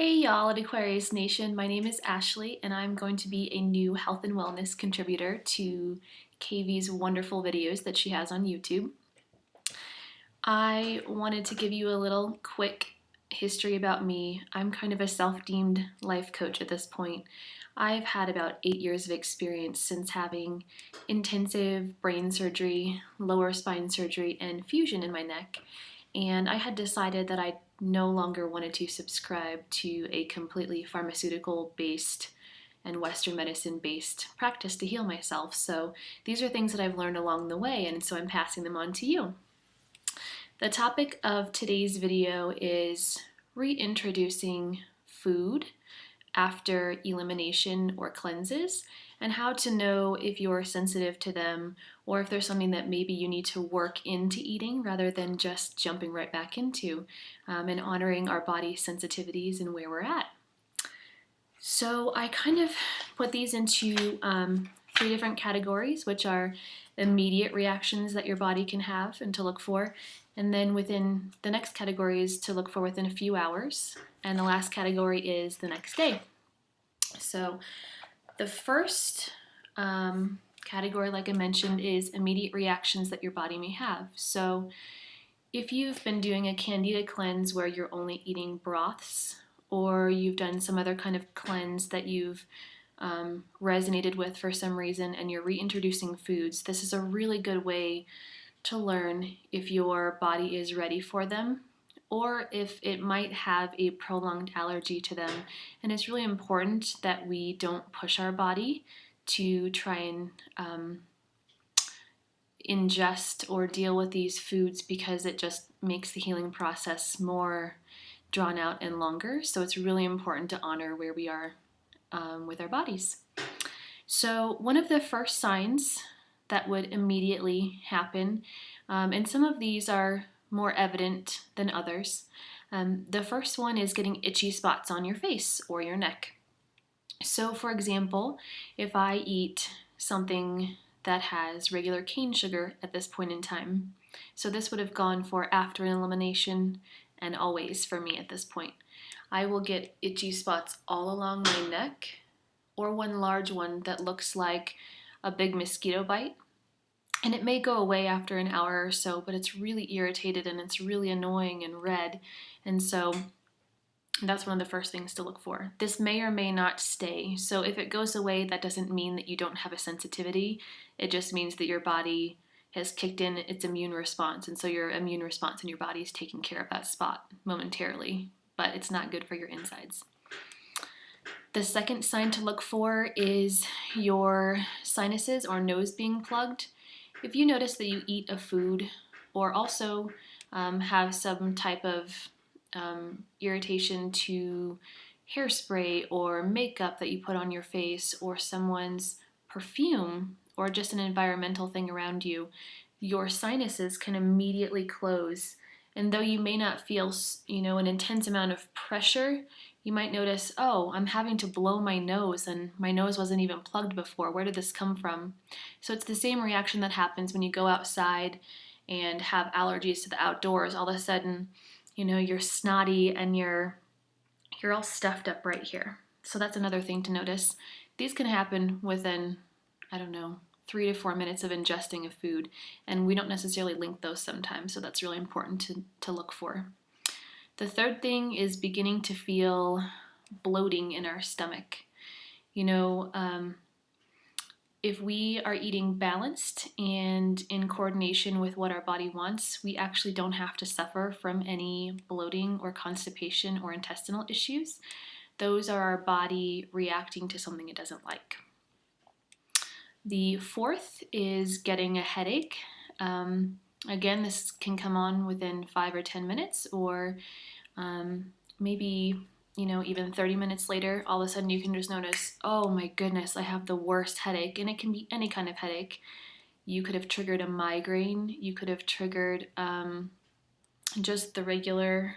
Hey y'all at Aquarius Nation, my name is Ashley and I'm going to be a new health and wellness contributor to KV's wonderful videos that she has on YouTube. I wanted to give you a little quick history about me. I'm kind of a self-deemed life coach at this point. I've had about 8 years of experience since having intensive brain surgery, lower spine surgery, and fusion in my neck. And I had decided that I no longer wanted to subscribe to a completely pharmaceutical based and Western medicine based practice to heal myself. So these are things that I've learned along the way, and so I'm passing them on to you. The topic of today's video is reintroducing food after elimination or cleanses, and how to know if you're sensitive to them or if there's something that maybe you need to work into eating rather than just jumping right back into, and honoring our body sensitivities and where we're at. So I kind of put these into 3 different categories, which are immediate reactions that your body can have and to look for. And then within the next category is to look for within a few hours. And the last category is the next day. So the first category, like I mentioned, is immediate reactions that your body may have. So if you've been doing a candida cleanse where you're only eating broths, or you've done some other kind of cleanse that you've resonated with for some reason and you're reintroducing foods, this is a really good way to learn if your body is ready for them or if it might have a prolonged allergy to them. And it's really important that we don't push our body to try and ingest or deal with these foods, because it just makes the healing process more drawn out and longer. So it's really important to honor where we are with our bodies. So one of the first signs that would immediately happen, and some of these are more evident than others. The first one is getting itchy spots on your face or your neck. So for example, if I eat something that has regular cane sugar at this point in time, so this would have gone for after an elimination and always for me at this point, I will get itchy spots all along my neck, or one large one that looks like a big mosquito bite. And it may go away after an hour or so, but it's really irritated and it's really annoying and red. And so that's one of the first things to look for. This may or may not stay. So if it goes away, that doesn't mean that you don't have a sensitivity. It just means that your body has kicked in its immune response. And so your immune response in your body is taking care of that spot momentarily, but it's not good for your insides. The second sign to look for is your sinuses or nose being plugged. If you notice that you eat a food or also have some type of irritation to hairspray or makeup that you put on your face or someone's perfume or just an environmental thing around you, your sinuses can immediately close. And though you may not feel, an intense amount of pressure, you might notice, oh, I'm having to blow my nose and my nose wasn't even plugged before. Where did this come from? So it's the same reaction that happens when you go outside and have allergies to the outdoors. All of a sudden, you're snotty and you're all stuffed up right here. So that's another thing to notice. These can happen within, 3 to 4 minutes of ingesting a food, and we don't necessarily link those sometimes, so that's really important to look for. The third thing is beginning to feel bloating in our stomach. If we are eating balanced and in coordination with what our body wants, we actually don't have to suffer from any bloating or constipation or intestinal issues. Those are our body reacting to something it doesn't like. The fourth is getting a headache. Again, this can come on within 5 or 10 minutes, or maybe even 30 minutes later, all of a sudden you can just notice, oh my goodness, I have the worst headache. And it can be any kind of headache. You could have triggered a migraine. You could have triggered just the regular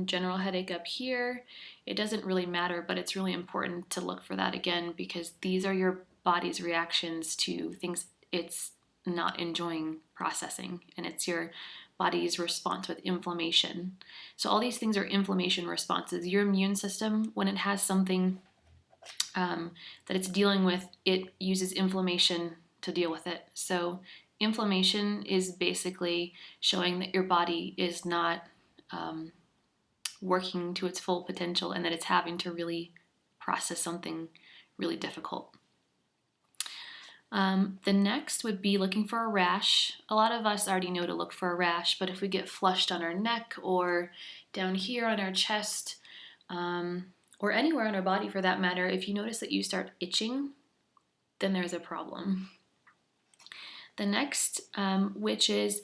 general headache up here. It doesn't really matter, but it's really important to look for that again, because these are your body's reactions to things it's not enjoying processing, and it's your body's response with inflammation. So all these things are inflammation responses. Your immune system, when it has something that it's dealing with, it uses inflammation to deal with it. So inflammation is basically showing that your body is not working to its full potential and that it's having to really process something really difficult. The next would be looking for a rash. A lot of us already know to look for a rash, but if we get flushed on our neck or down here on our chest, or anywhere on our body for that matter, if you notice that you start itching, then there's a problem. The next, which is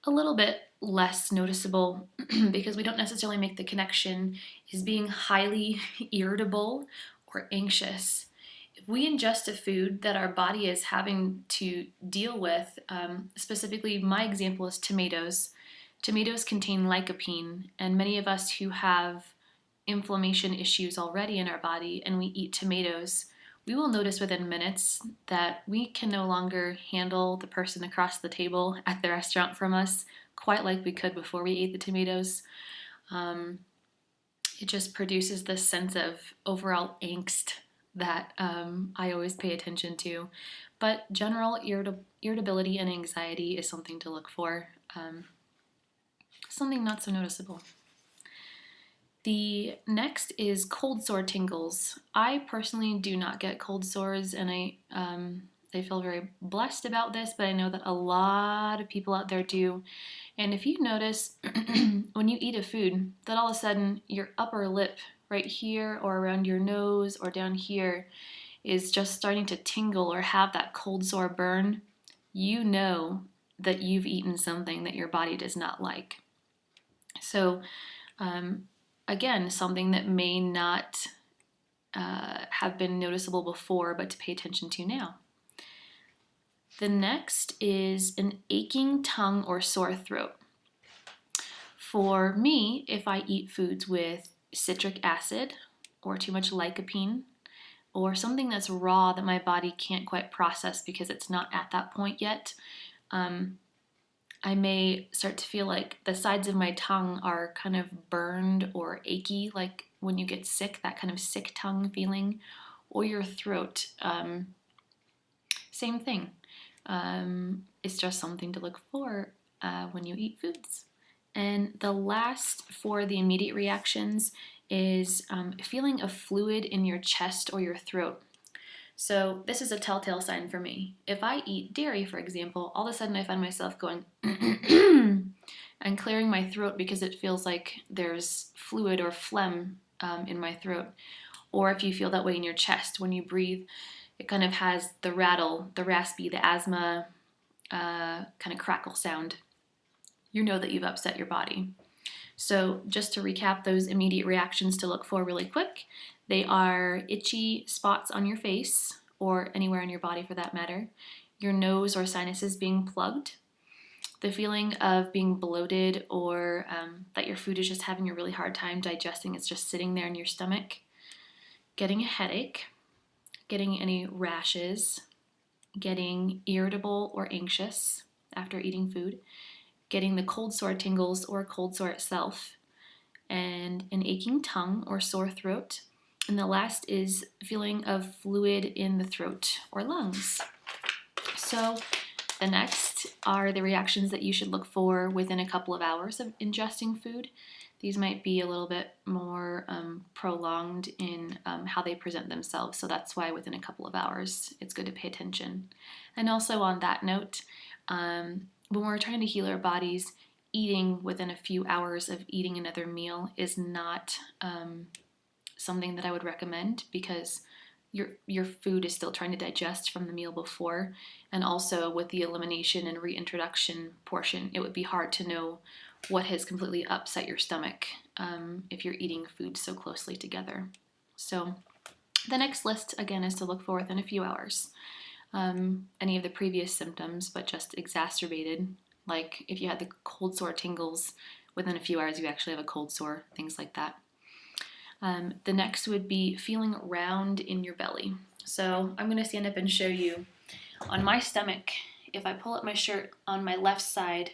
a little bit less noticeable because we don't necessarily make the connection, is being highly irritable or anxious. If we ingest a food that our body is having to deal with, specifically my example is tomatoes. Tomatoes contain lycopene, and many of us who have inflammation issues already in our body and we eat tomatoes, we will notice within minutes that we can no longer handle the person across the table at the restaurant from us quite like we could before we ate the tomatoes. It just produces this sense of overall angst that I always pay attention to. But general irritability and anxiety is something to look for, something not so noticeable. The next is cold sore tingles. I personally do not get cold sores, and I feel very blessed about this, but I know that a lot of people out there do. And if you notice when you eat a food that all of a sudden your upper lip right here or around your nose or down here is just starting to tingle or have that cold sore burn, you know that you've eaten something that your body does not like. So again, something that may not have been noticeable before, but to pay attention to now. The next is an aching tongue or sore throat. For me, if I eat foods with citric acid or too much lycopene or something that's raw that my body can't quite process because it's not at that point yet, I may start to feel like the sides of my tongue are kind of burned or achy, like when you get sick, that kind of sick tongue feeling, or your throat. Same thing. It's just something to look for when you eat foods. And the last for the immediate reactions is feeling a fluid in your chest or your throat. So this is a telltale sign for me. If I eat dairy, for example, all of a sudden I find myself going and clearing my throat because it feels like there's fluid or phlegm in my throat. Or if you feel that way in your chest, when you breathe, it kind of has the rattle, the raspy, the asthma kind of crackle sound. You know that you've upset your body. So just to recap those immediate reactions to look for really quick, they are itchy spots on your face or anywhere on your body for that matter, your nose or sinuses being plugged, the feeling of being bloated or that your food is just having a really hard time digesting, it's just sitting there in your stomach, getting a headache, getting any rashes, getting irritable or anxious after eating food, getting the cold sore tingles or cold sore itself, and an aching tongue or sore throat. And the last is feeling of fluid in the throat or lungs. So the next are the reactions that you should look for within a couple of hours of ingesting food. These might be a little bit more prolonged in how they present themselves. So that's why within a couple of hours, it's good to pay attention. And also on that note, when we're trying to heal our bodies, eating within a few hours of eating another meal is not something that I would recommend because your food is still trying to digest from the meal before. And also with the elimination and reintroduction portion, it would be hard to know what has completely upset your stomach if you're eating food so closely together. So the next list, again, is to look for within a few hours. Any of the previous symptoms, but just exacerbated, like if you had the cold sore tingles, within a few hours you actually have a cold sore, things like that. The next would be feeling round in your belly. So I'm going to stand up and show you on my stomach. If I pull up my shirt on my left side,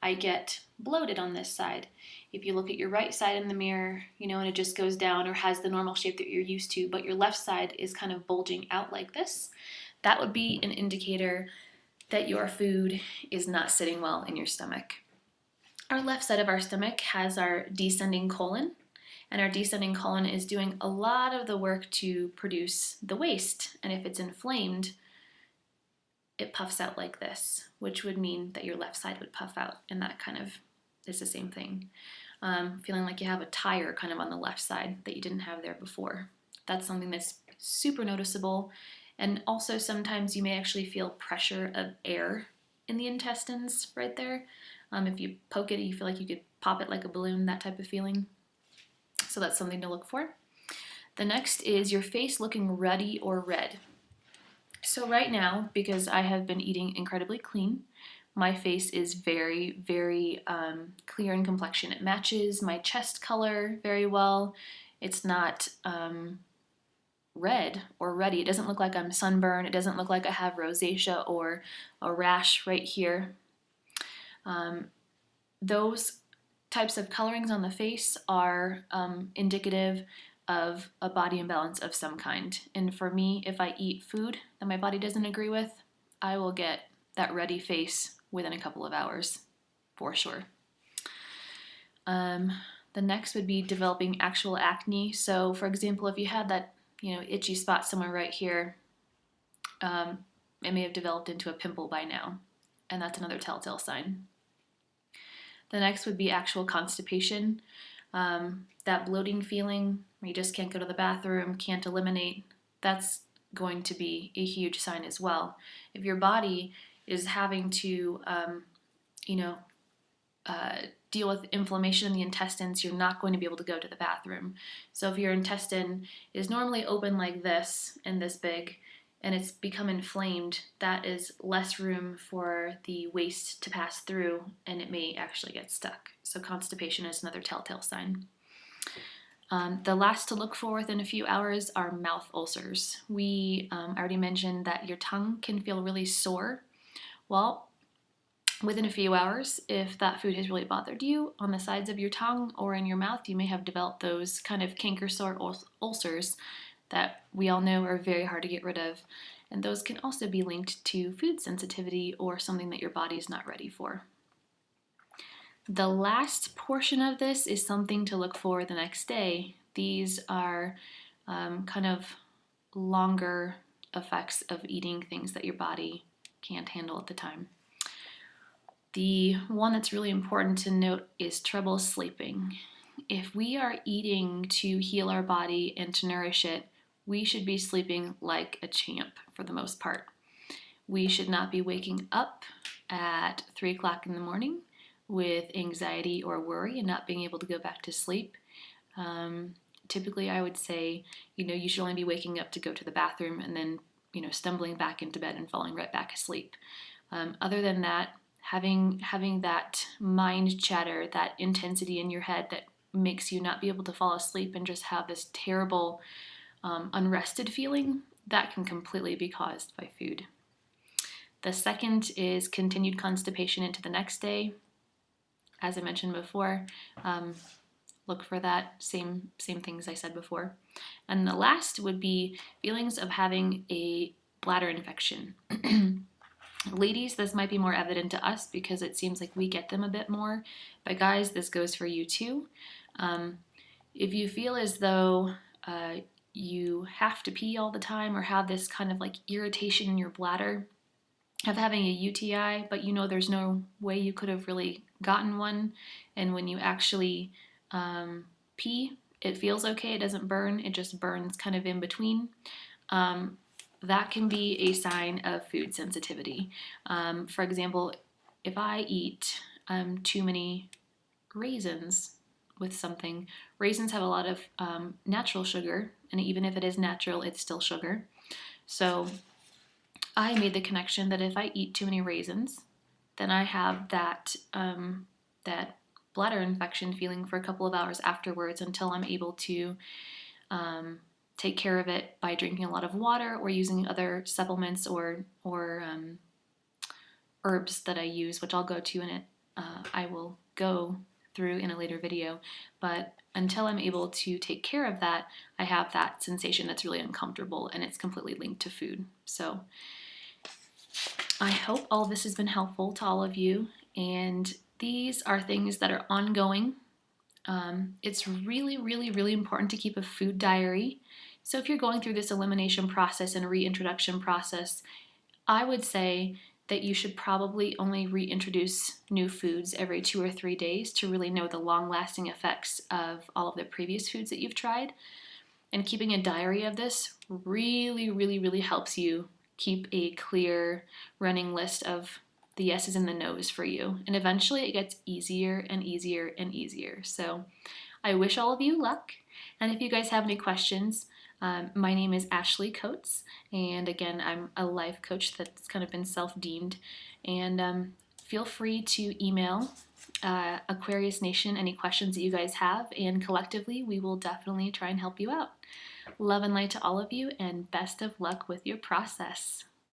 I get bloated on this side. If you look at your right side in the mirror, and it just goes down or has the normal shape that you're used to, but your left side is kind of bulging out like this, that would be an indicator that your food is not sitting well in your stomach. Our left side of our stomach has our descending colon, and our descending colon is doing a lot of the work to produce the waste. And if it's inflamed, it puffs out like this, which would mean that your left side would puff out, and that kind of is the same thing. Feeling like you have a tire kind of on the left side that you didn't have there before. That's something that's super noticeable. And also sometimes you may actually feel pressure of air in the intestines right there. If you poke it, you feel like you could pop it like a balloon, that type of feeling. So that's something to look for. The next is your face looking ruddy or red. So right now, because I have been eating incredibly clean, my face is very, very clear in complexion. It matches my chest color very well. It's not red or ruddy. It doesn't look like I'm sunburned. It doesn't look like I have rosacea or a rash right here. Those types of colorings on the face are indicative of a body imbalance of some kind. And for me, if I eat food that my body doesn't agree with, I will get that ruddy face within a couple of hours, for sure. The next would be developing actual acne. So for example, if you had that itchy spot somewhere right here, it may have developed into a pimple by now, and that's another telltale sign. The next would be actual constipation. That bloating feeling where you just can't go to the bathroom, can't eliminate, that's going to be a huge sign as well. If your body is having to, deal with inflammation in the intestines, you're not going to be able to go to the bathroom. So if your intestine is normally open like this and this big, and it's become inflamed, that is less room for the waste to pass through, and it may actually get stuck. So constipation is another telltale sign. The last to look for within a few hours are mouth ulcers. We already mentioned that your tongue can feel really sore. Well, within a few hours, if that food has really bothered you on the sides of your tongue or in your mouth, you may have developed those kind of canker sore ulcers that we all know are very hard to get rid of. And those can also be linked to food sensitivity or something that your body is not ready for. The last portion of this is something to look for the next day. These are kind of longer effects of eating things that your body can't handle at the time. The one that's really important to note is trouble sleeping. If we are eating to heal our body and to nourish it, we should be sleeping like a champ for the most part. We should not be waking up at 3 o'clock in the morning with anxiety or worry and not being able to go back to sleep. Typically, I would say, you should only be waking up to go to the bathroom and then, stumbling back into bed and falling right back asleep. Other than that, having that mind chatter, that intensity in your head that makes you not be able to fall asleep and just have this terrible unrested feeling, that can completely be caused by food. The second is continued constipation into the next day. As I mentioned before, look for that same things I said before. And the last would be feelings of having a bladder infection. Ladies, this might be more evident to us because it seems like we get them a bit more, but guys, this goes for you too. If you feel as though you have to pee all the time or have this kind of like irritation in your bladder of having a UTI, but there's no way you could have really gotten one, and when you actually pee, it feels okay, it doesn't burn, it just burns kind of in between. That can be a sign of food sensitivity. For example, if I eat too many raisins with something, raisins have a lot of natural sugar, and even if it is natural, it's still sugar. So I made the connection that if I eat too many raisins, then I have that bladder infection feeling for a couple of hours afterwards until I'm able to take care of it by drinking a lot of water or using other supplements or herbs that I use, which I'll go to I will go through in a later video. But until I'm able to take care of that, I have that sensation that's really uncomfortable, and it's completely linked to food. So I hope all of this has been helpful to all of you, and these are things that are ongoing. It's really, really, really important to keep a food diary. So if you're going through this elimination process and reintroduction process, I would say that you should probably only reintroduce new foods every 2 or 3 days to really know the long-lasting effects of all of the previous foods that you've tried. And keeping a diary of this really, really, really helps you keep a clear running list of the yeses and the nos for you. And eventually it gets easier and easier and easier. So I wish all of you luck. And if you guys have any questions, my name is Ashley Coates. And again, I'm a life coach that's kind of been self-deemed. And feel free to email Aquarius Nation any questions that you guys have. And collectively, we will definitely try and help you out. Love and light to all of you, and best of luck with your process.